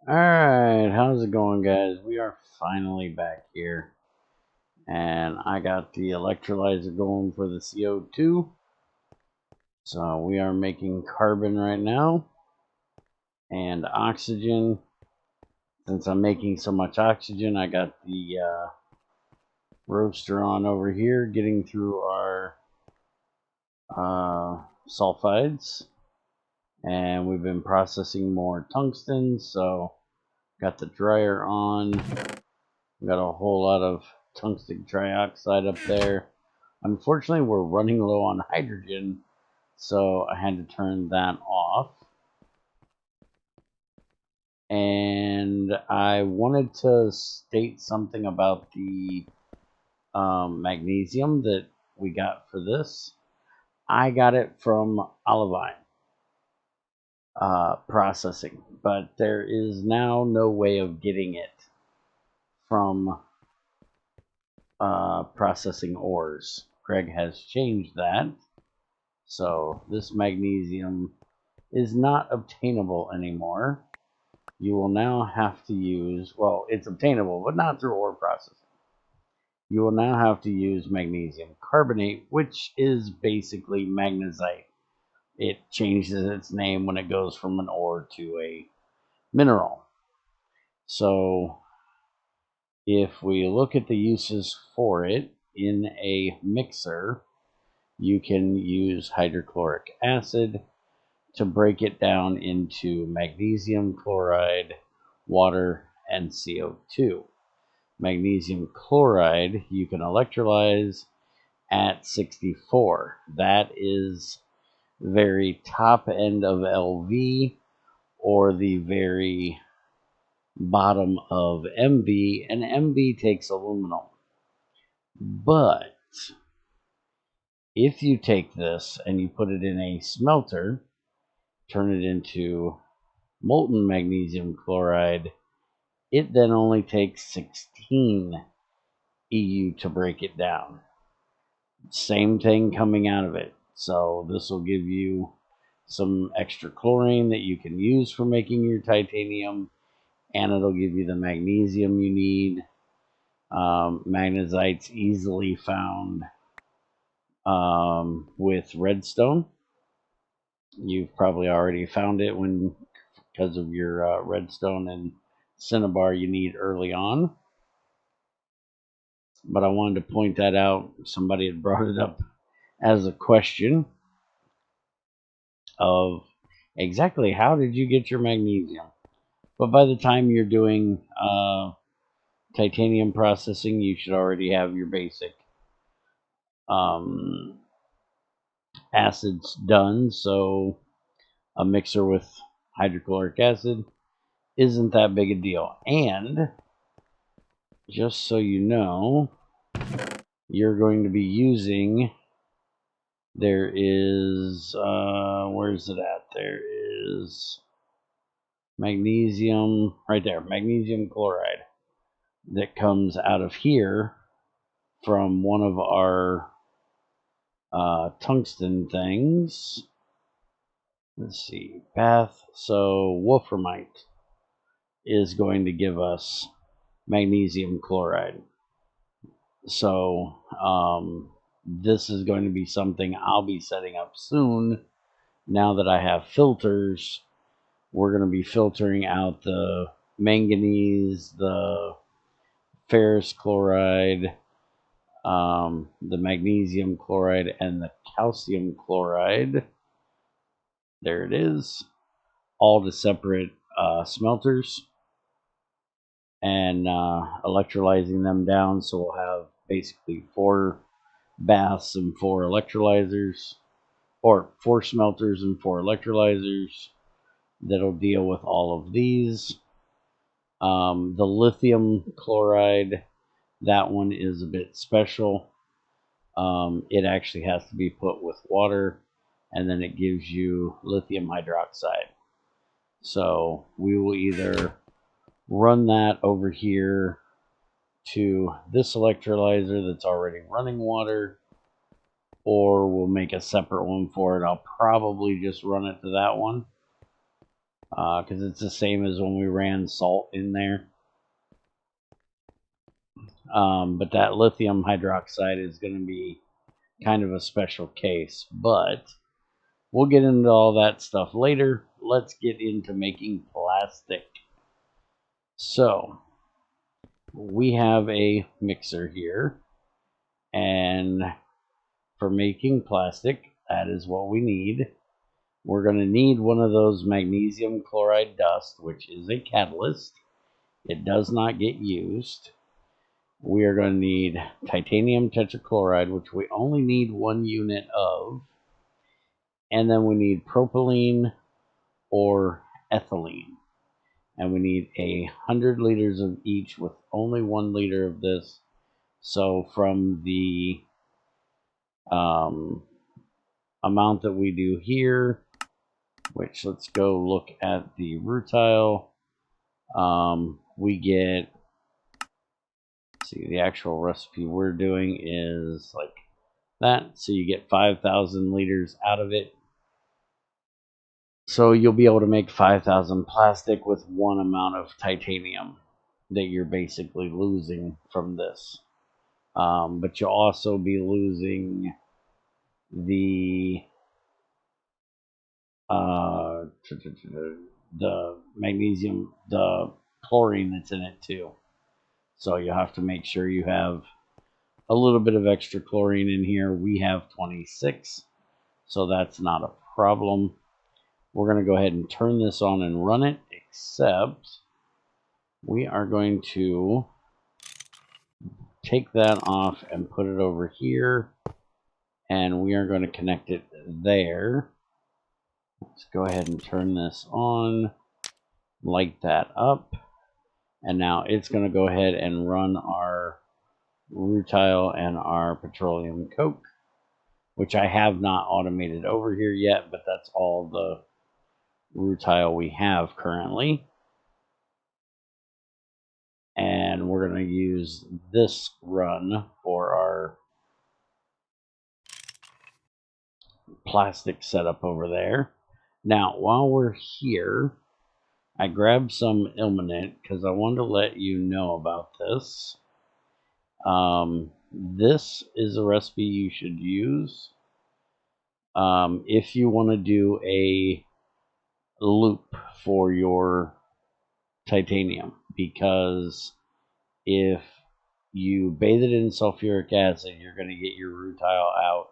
Alright, how's it going, guys? We are finally back here. And I got the electrolyzer going for the CO2. So we are making carbon right now. And oxygen. Since I'm making so much oxygen, I got the roaster on over here, getting through our sulfides. And we've been processing more tungsten, so got the dryer on. We got a whole lot of tungsten trioxide up there. Unfortunately, we're running low on hydrogen, so I had to turn that off. And I wanted to state something about the magnesium that we got for this. I got it from olivine processing, but there is now no way of getting it from processing ores. Greg has changed that. So this magnesium is not obtainable anymore. You will now have to use, well, it's obtainable, but not through ore processing. You will now have to use magnesium carbonate, which is basically magnesite. It changes its name when it goes from an ore to a mineral. So if we look at the uses for it in a mixer, you can use hydrochloric acid to break it down into magnesium chloride, water, and CO2. Magnesium chloride you can electrolyze at 64. That is very top end of LV or the very bottom of MV, and MV takes aluminum. But if you take this and you put it in a smelter, turn it into molten magnesium chloride, it then only takes 16 EU to break it down. Same thing coming out of it. So this will give you some extra chlorine that you can use for making your titanium, and it'll give you the magnesium you need. Magnesite's easily found with redstone. You've probably already found it because of your redstone and cinnabar you need early on. But I wanted to point that out. Somebody had brought it up as a question of exactly how did you get your magnesium? But by the time you're doing titanium processing, you should already have your basic acids done. So a mixer with hydrochloric acid isn't that big a deal. And just so you know, you're going to be using, there is, where is it at? There is magnesium, right there, magnesium chloride that comes out of here from one of our tungsten things. Let's see, bath. So wolframite is going to give us magnesium chloride. So this is going to be something I'll be setting up soon. Now that I have filters, we're going to be filtering out the manganese, the ferrous chloride, the magnesium chloride, and the calcium chloride. There it is. All to separate smelters and electrolyzing them down. So we'll have basically 4 baths and 4 electrolyzers, or 4 smelters and 4 electrolyzers that'll deal with all of these. The lithium chloride, that one is a bit special. It actually has to be put with water, and then it gives you lithium hydroxide. So we will either run that over here to this electrolyzer that's already running water, or we'll make a separate one for it. I'll probably just run it to that one. because it's the same as when we ran salt in there. But that lithium hydroxide is going to be kind of a special case, but we'll get into all that stuff later. Let's get into making plastic. So we have a mixer here, and for making plastic, that is what we need. We're going to need one of those magnesium chloride dust, which is a catalyst. It does not get used. We are going to need titanium tetrachloride, which we only need 1 unit of. And then we need propylene or ethylene. And we need 100 liters of each with only 1 liter of this. So from the amount that we do here, which let's go look at the rutile, we get, see, the actual recipe we're doing is like that. So you get 5,000 liters out of it. So you'll be able to make 5,000 plastic with 1 amount of titanium that you're basically losing from this. But you'll also be losing the magnesium, the chlorine that's in it too. So you'll have to make sure you have a little bit of extra chlorine in here. We have 26, so that's not a problem. We're going to go ahead and turn this on and run it, except we are going to take that off and put it over here, and we are going to connect it there. Let's go ahead and turn this on, light that up, and now it's going to go ahead and run our rutile and our petroleum coke, which I have not automated over here yet, but that's all the rutile we have currently. And we're going to use this run for our plastic setup over there. Now, while we're here, I grabbed some ilmenite because I wanted to let you know about this. This is a recipe you should use if you want to do a loop for your titanium, because if you bathe it in sulfuric acid, you're going to get your rutile out,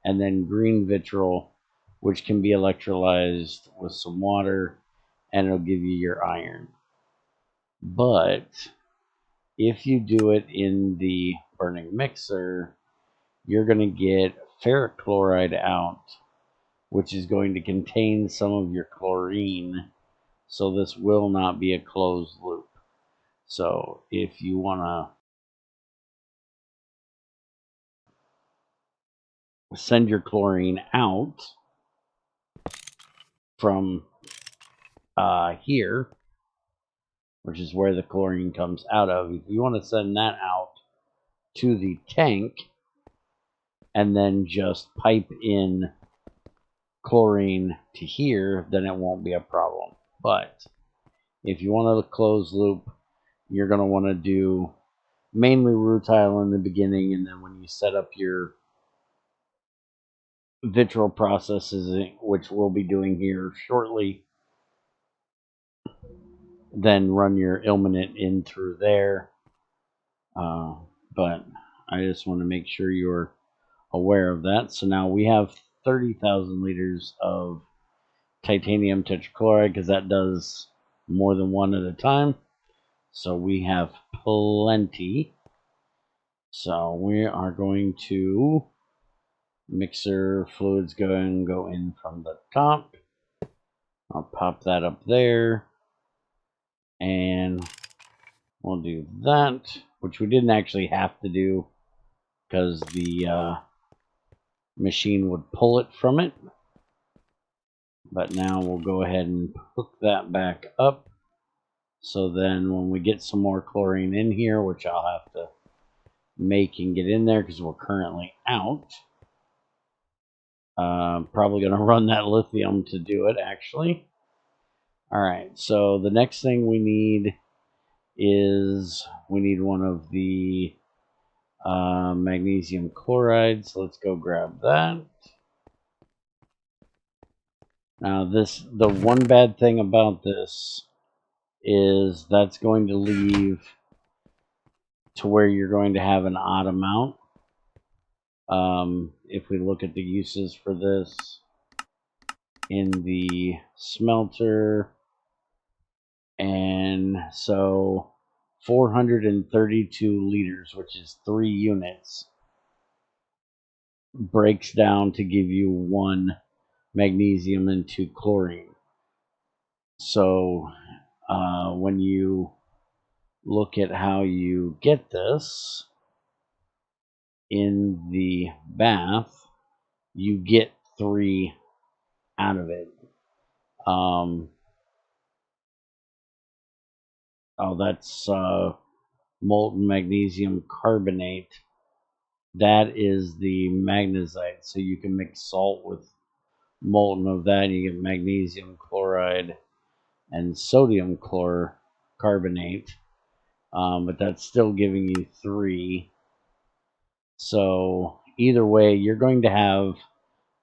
and then green vitriol, which can be electrolyzed with some water, and it'll give you your iron. But if you do it in the burning mixer, you're going to get ferric chloride out, which is going to contain some of your chlorine. So this will not be a closed loop. So if you want to send your chlorine out from here, which is where the chlorine comes out of, if you want to send that out to the tank and then just pipe in chlorine to here, then it won't be a problem. But if you want a closed loop, you're going to want to do mainly rutile in the beginning, and then when you set up your vitriol processes, which we'll be doing here shortly, then run your ilmenite in through there. But I just want to make sure you're aware of that. So now we have 30,000 liters of titanium tetrachloride, because that does more than one at a time. So we have plenty. So we are going to mixer fluids go in from the top. I'll pop that up there, and we'll do that, which we didn't actually have to do because the machine would pull it from it. But now we'll go ahead and hook that back up. So then when we get some more chlorine in here, which I'll have to make and get in there because we're currently out. Probably going to run that lithium to do it, actually. All right, so the next thing we need is we need one of the magnesium chloride. So let's go grab that. Now the one bad thing about this is that's going to leave to where you're going to have an odd amount. If we look at the uses for this in the smelter, and so 432 liters, which is 3 units, breaks down to give you 1 magnesium and 2 chlorine. So when you look at how you get this in the bath, you get 3 out of it. That's molten magnesium carbonate. That is the magnesite. So you can mix salt with molten of that, and you get magnesium chloride and sodium carbonate. But that's still giving you 3. So either way, you're going to have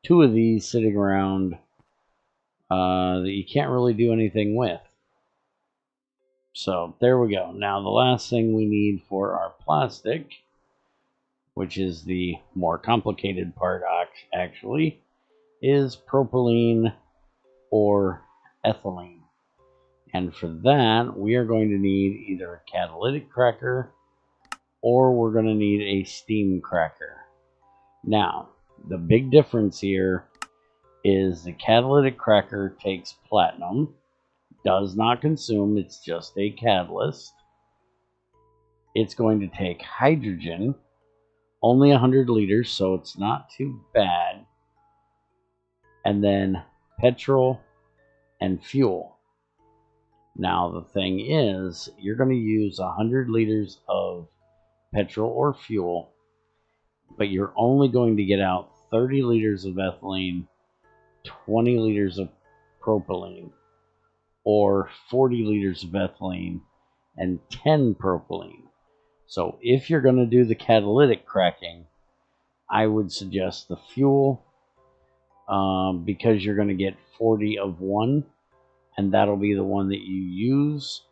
2 of these sitting around that you can't really do anything with. So there we go. Now the last thing we need for our plastic, which is the more complicated part actually, is propylene or ethylene. And for that, we are going to need either a catalytic cracker or we're going to need a steam cracker. Now, the big difference here is the catalytic cracker takes platinum, does not consume, it's just a catalyst. It's going to take hydrogen, only 100 liters, so it's not too bad. And then petrol and fuel. Now the thing is, you're going to use 100 liters of petrol or fuel, but you're only going to get out 30 liters of ethylene, 20 liters of propylene, or 40 liters of ethylene and 10 propylene. So if you're going to do the catalytic cracking, I would suggest the fuel, because you're going to get 40 of one, and that'll be the one that you use.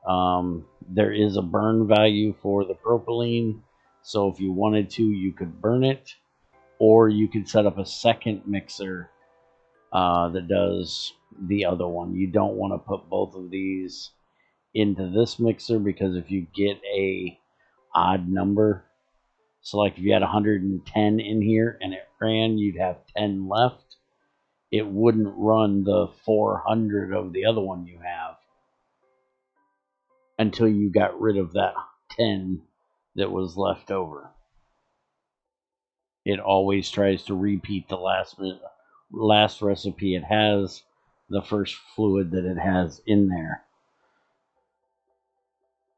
There is a burn value for the propylene, so if you wanted to, you could burn it, or you could set up a second mixer that does the other one. You don't want to put both of these into this mixer, because if you get a odd number, so like if you had 110 in here and it ran, you'd have 10 left. It wouldn't run the 400 of the other one you have until you got rid of that 10 that was left over. It always tries to repeat the last recipe it has, the first fluid that it has in there.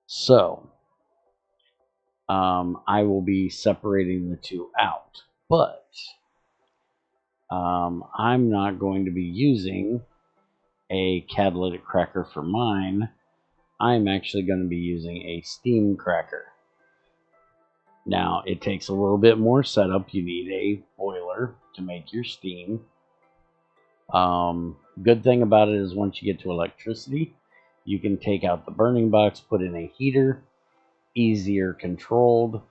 So I will be separating the two out, but I'm not going to be using a catalytic cracker for mine. I'm actually going to be using a steam cracker. Now, it takes a little bit more setup. You need a boiler to make your steam. Good thing about it is once you get to electricity, you can take out the burning box, put in a heater, easier controlled.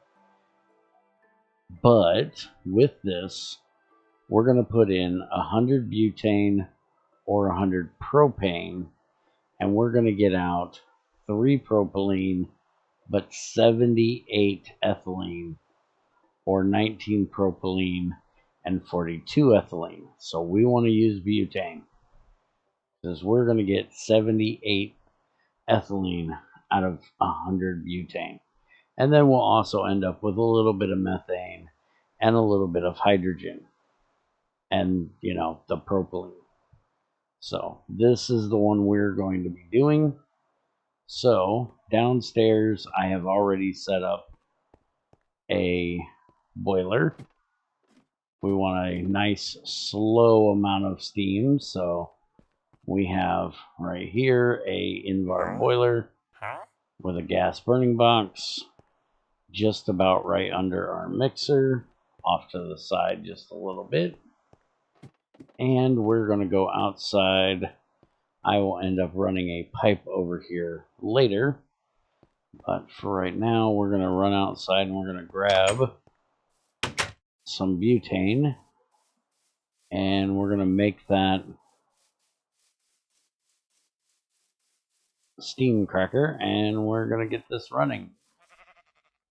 But with this, we're going to put in 100 butane or 100 propane, and we're going to get out 3 propylene, but 78 ethylene, or 19 propylene and 42 ethylene. So we want to use butane, because we're going to get 78 ethylene out of 100 butane. And then we'll also end up with a little bit of methane and a little bit of hydrogen and, the propylene. So this is the one we're going to be doing. So downstairs, I have already set up a boiler. We want a nice slow amount of steam, so we have right here a Invar boiler with a gas burning box just about right under our mixer, off to the side just a little bit. And we're going to go outside. I will end up running a pipe over here later, but for right now we're going to run outside and we're going to grab some butane, and we're going to make that steam cracker, and we're going to get this running.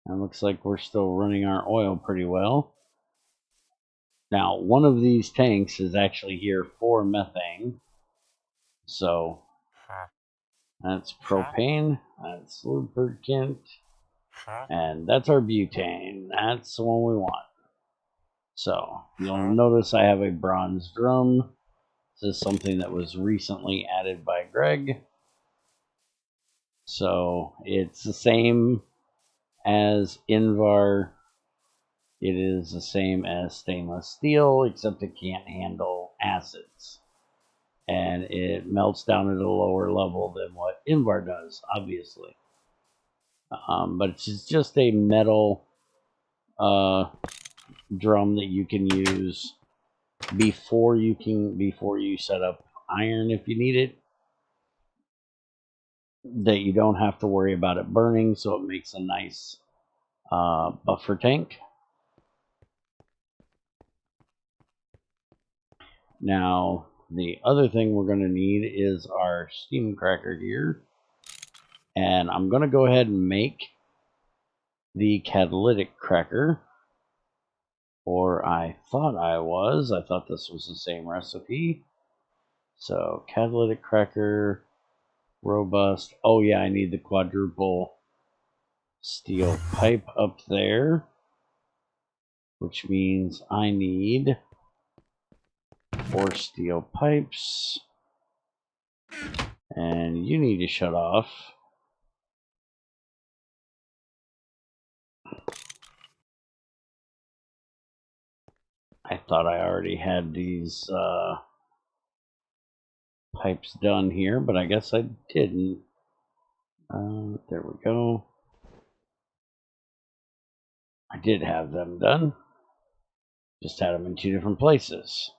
And it looks like we're still running our oil pretty well. Now, one of these tanks is actually here for methane. So that's propane, that's lubricant, and that's our butane. That's the one we want. So you'll notice I have a bronze drum. This is something that was recently added by Greg. So it's the same as Invar. It is the same as stainless steel, except it can't handle acids. And it melts down at a lower level than what Invar does, obviously. But it's just a metal drum that you can use before you set up iron if you need it. That you don't have to worry about it burning, so it makes a nice buffer tank. Now, the other thing we're going to need is our steam cracker here. And I'm going to go ahead and make the catalytic cracker. Or I thought I was. I thought this was the same recipe. So, catalytic cracker, robust. Oh yeah, I need the quadruple steel pipe up there. Which means I need 4 steel pipes. And you need to shut off. I thought I already had these pipes done here, but I guess I didn't. There we go. I did have them done. Just had them in 2 different places.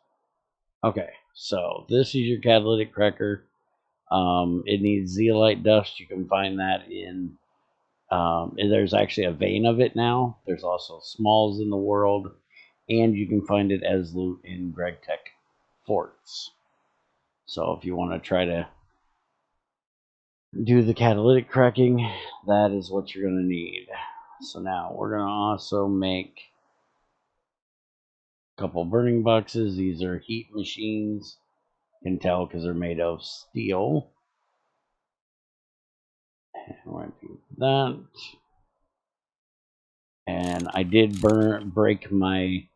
Okay, so this is your catalytic cracker. It needs zeolite dust. You can find that in... there's actually a vein of it now. There's also smalls in the world. And you can find it as loot in GregTech Forums. So if you want to try to do the catalytic cracking, that is what you're going to need. So now we're going to also make a couple burning boxes. These are heat machines. You can tell because they're made of steel. And we're going to do that. And I did break my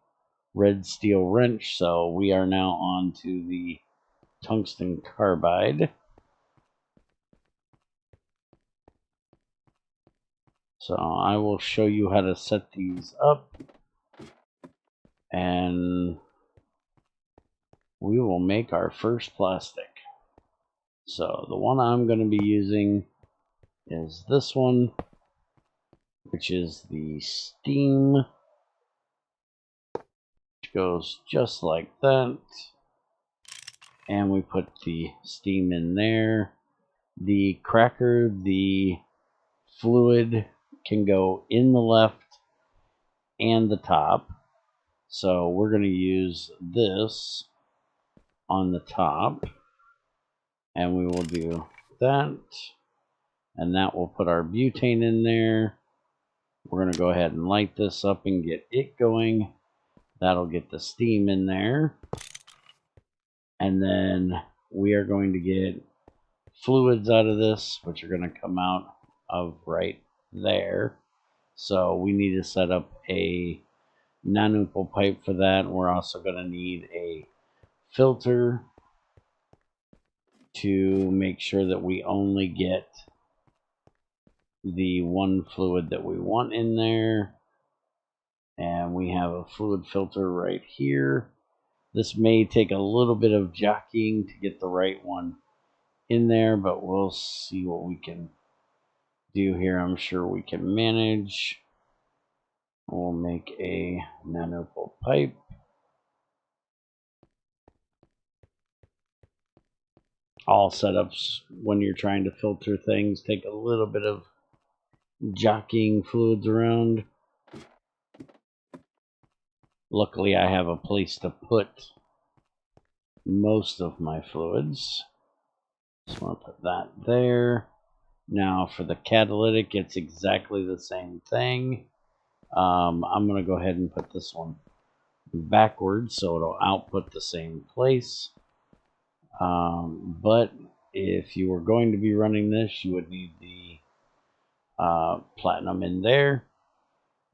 red steel wrench, so we are now on to the tungsten carbide. So I will show you how to set these up, and we will make our first plastic. So the one I'm going to be using is this one, which is the steam, which goes just like that. And we put the steam in there. The cracker, the fluid can go in the left and the top. So we're going to use this on the top. And we will do that. And that will put our butane in there. We're going to go ahead and light this up and get it going. That'll get the steam in there. And then we are going to get fluids out of this, which are going to come out of right there. So we need to set up a non-oopal pipe for that. We're also going to need a filter to make sure that we only get the one fluid that we want in there. And we have a fluid filter right here. This may take a little bit of jockeying to get the right one in there, but we'll see what we can do here. I'm sure we can manage. We'll make a nanopole pipe. All setups, when you're trying to filter things, take a little bit of jockeying fluids around. Luckily, I have a place to put most of my fluids. Just want to put that there. Now for the catalytic, it's exactly the same thing. I'm going to go ahead and put this one backwards so it'll output the same place. But if you were going to be running this, you would need the platinum in there,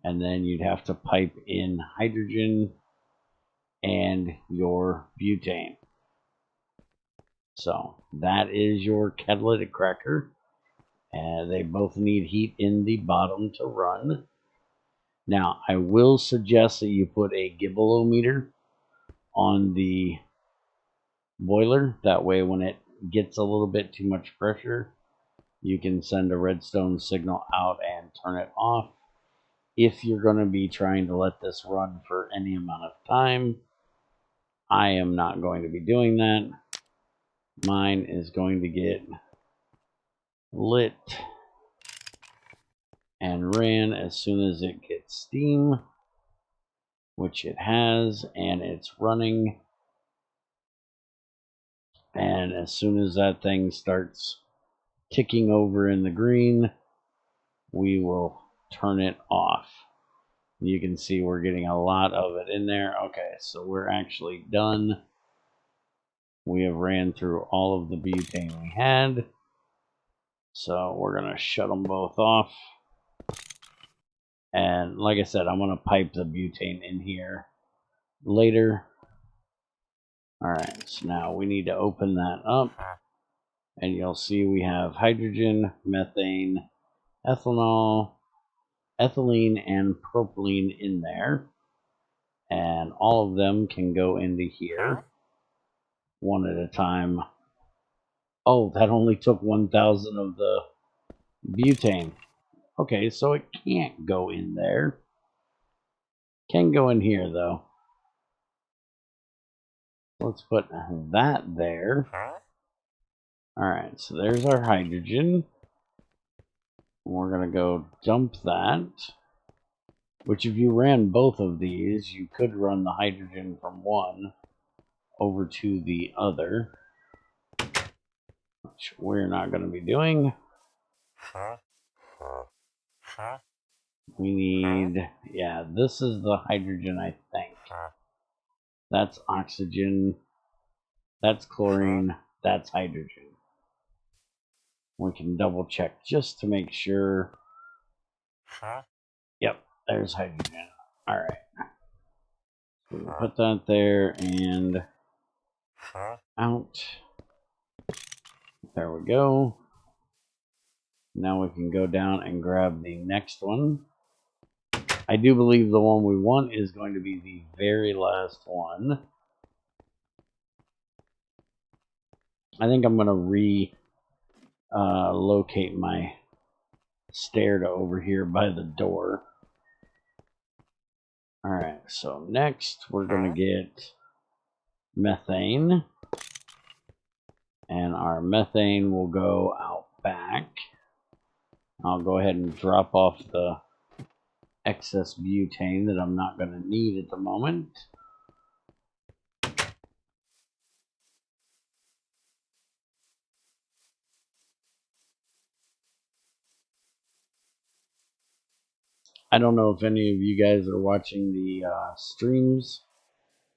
and then you'd have to pipe in hydrogen and your butane. So that is your catalytic cracker. They both need heat in the bottom to run. Now, I will suggest that you put a gibbelometer on the boiler. That way, when it gets a little bit too much pressure, you can send a redstone signal out and turn it off. If you're going to be trying to let this run for any amount of time, I am not going to be doing that. Mine is going to get lit and ran as soon as it gets steam, which it has, and it's running. And as soon as that thing starts ticking over in the green, we will turn it off. You can see we're getting a lot of it in there. Okay, so we're actually done. We have ran through all of the butane we had. So we're going to shut them both off. And like I said, I'm going to pipe the butane in here later. Alright, so now we need to open that up. And you'll see we have hydrogen, methane, ethanol, ethylene, and propylene in there. And all of them can go into here one at a time. Oh, that only took 1,000 of the butane. Okay, so it can't go in there. Can go in here, though. Let's put that there. Alright, so there's our hydrogen. We're going to go dump that. Which, if you ran both of these, you could run the hydrogen from one over to the other. Which we're not going to be doing. We need, yeah, this is the hydrogen, I think. That's oxygen. That's chlorine. That's hydrogen. We can double check just to make sure. Yep, there's hydrogen. Alright. So we'll put that there and out. There we go. Now we can go down and grab the next one. I do believe the one we want is going to be the very last one. I think I'm going to locate my stair to over here by the door. Alright, so next we're going to get methane. And our methane will go out back. I'll go ahead and drop off the excess butane that I'm not going to need at the moment. I don't know if any of you guys are watching the streams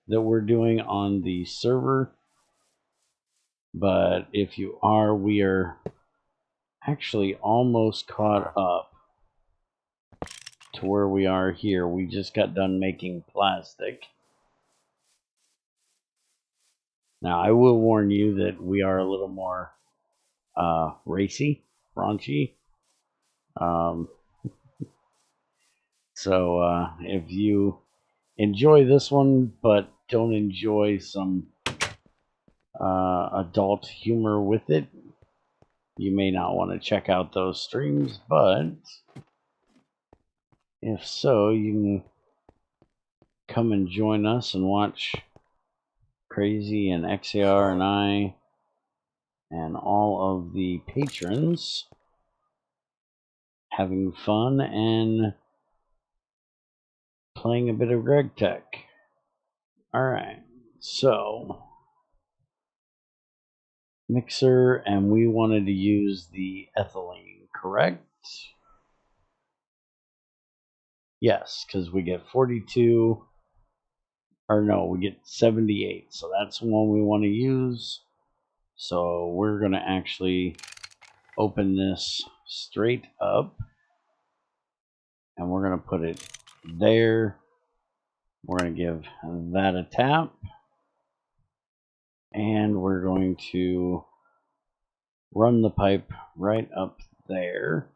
that we're doing on the server, but if you are, we are actually almost caught up to where we are here. We just got done making plastic. Now, I will warn you that we are a little more racy, raunchy. So if you enjoy this one, but don't enjoy some adult humor with it, you may not want to check out those streams, but if so, you can come and join us and watch Crazy and XAR and I and all of the patrons having fun and playing a bit of GregTech. Alright, so mixer, and we wanted to use the ethylene, correct? Yes, because we get 42, or no, we get 78, so that's the one we want to use. So we're going to actually open this straight up, and we're going to put it there. We're going to give that a tap, and we're going to run the pipe right up there.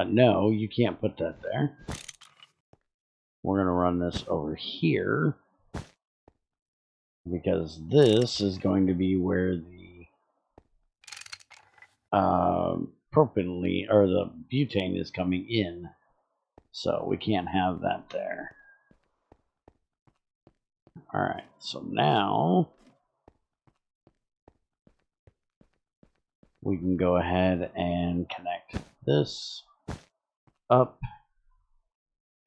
No, you can't put that there. We're going to run this over here, because this is going to be where the propylene or the butane is coming in, so we can't have that there. Alright, so now we can go ahead and connect this up,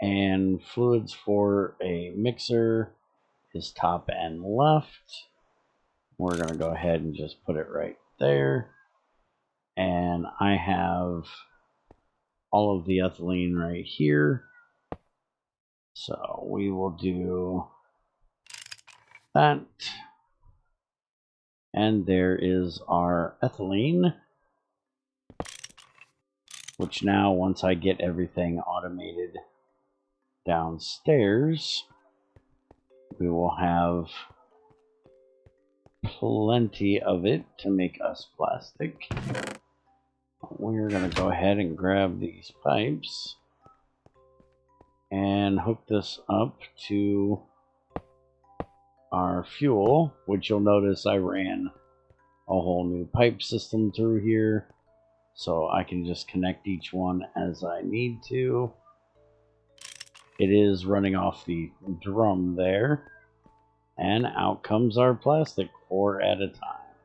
and fluids for a mixer is top and left. We're going to go ahead and just put it right there, and I have all of the ethylene right here, so we will do that. And there is our ethylene, which now, once I get everything automated downstairs, we will have plenty of it to make us plastic. We're going to go ahead and grab these pipes and hook this up to our fuel, which you'll notice I ran a whole new pipe system through here, so I can just connect each one as I need to. It is running off the drum there, and out comes our plastic 4 at a time,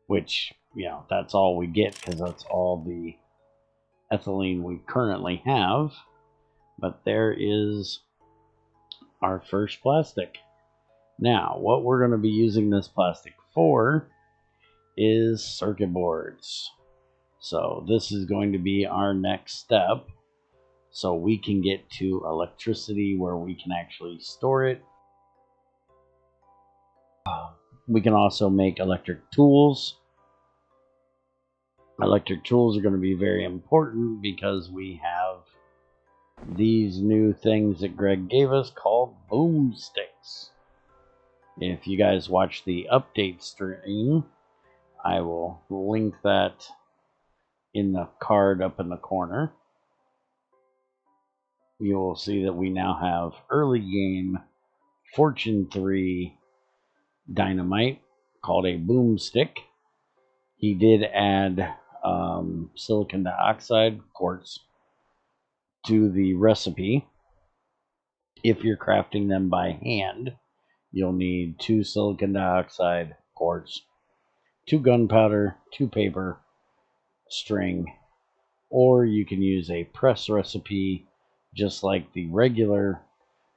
which, you know, that's all we get because that's all the ethylene we currently have. But there is our first plastic. Now, what we're going to be using this plastic for is circuit boards. So this is going to be our next step, so we can get to electricity where we can actually store it. We can also make electric tools. Electric tools are going to be very important because we have these new things that Greg gave us called boomsticks. If you guys watch the update stream, I will link that in the card up in the corner. You will see that we now have early game Fortune 3 dynamite called a boomstick. He did add silicon dioxide quartz to the recipe. If you're crafting them by hand, you'll need 2 silicon dioxide quartz, 2 gunpowder, 2 paper, string, or you can use a press recipe just like the regular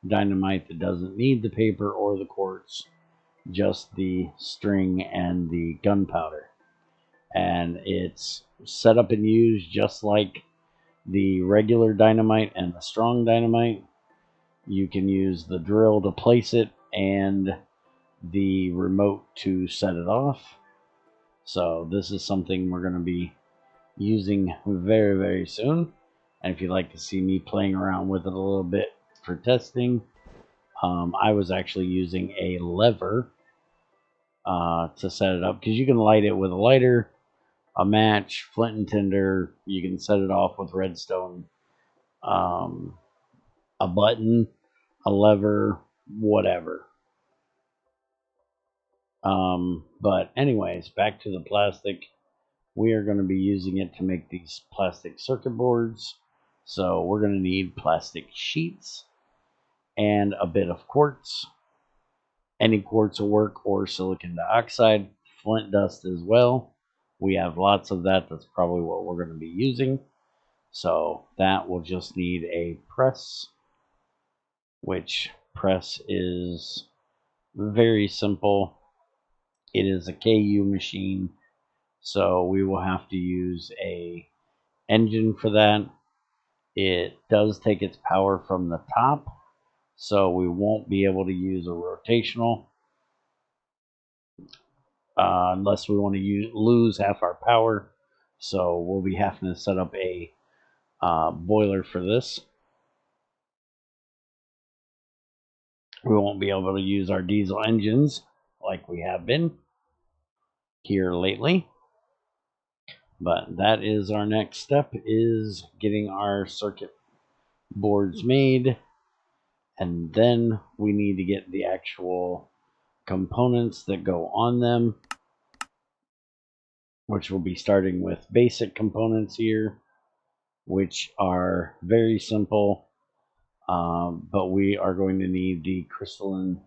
dynamite that doesn't need the paper or the quartz, just the string and the gunpowder. And it's set up and used just like the regular dynamite and the strong dynamite. You can use the drill to place it and the remote to set it off. So this is something we're going to be using very, very soon. And if you'd like to see me playing around with it a little bit for testing, I was actually using a lever to set it up, because you can light it with a lighter, a match, flint and tinder. You can set it off with redstone, a button, a lever, whatever. But anyways, back to the plastic. We are going to be using it to make these plastic circuit boards. So we're going to need plastic sheets and a bit of quartz. Any quartz will work, or silicon dioxide, flint dust as well. We have lots of that. That's probably what we're going to be using. So that will just need a press, which press is very simple. It is a KU machine, so we will have to use a engine for that. It does take its power from the top, so we won't be able to use a rotational unless we want to lose half our power. So we'll be having to set up a boiler for this. We won't be able to use our diesel engines like we have been here lately. But that is our next step, is getting our circuit boards made. And then we need to get the actual components that go on them, which will be starting with basic components here, which are very simple. But we are going to need the crystalline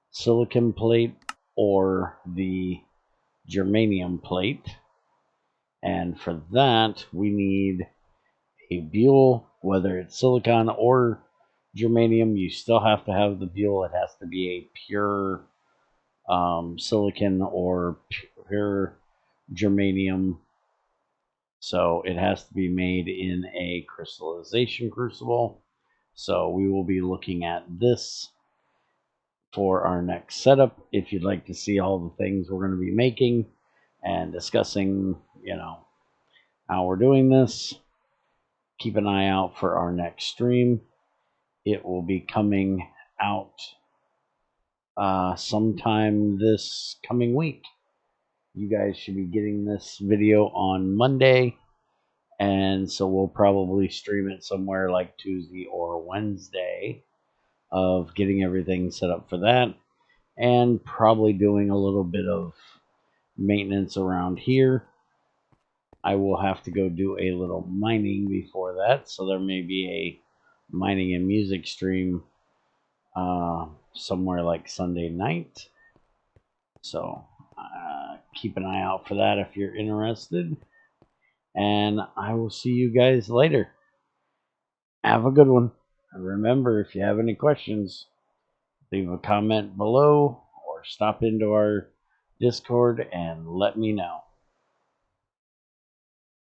silicon plate or the germanium plate. And for that, we need a buell, whether it's silicon or germanium. You still have to have the buell. It has to be a pure silicon or pure germanium. So it has to be made in a crystallization crucible. So we will be looking at this for our next setup. If you'd like to see all the things we're going to be making and discussing, how we're doing this, keep an eye out for our next stream. It will be coming out sometime this coming week. You guys should be getting this video on Monday, and so we'll probably stream it somewhere like Tuesday or Wednesday of getting everything set up for that, and probably doing a little bit of maintenance around here. I will have to go do a little mining before that, so there may be a mining and music stream somewhere like Sunday night. So keep an eye out for that if you're interested. And I will see you guys later. Have a good one. And remember, if you have any questions, leave a comment below or stop into our Discord and let me know.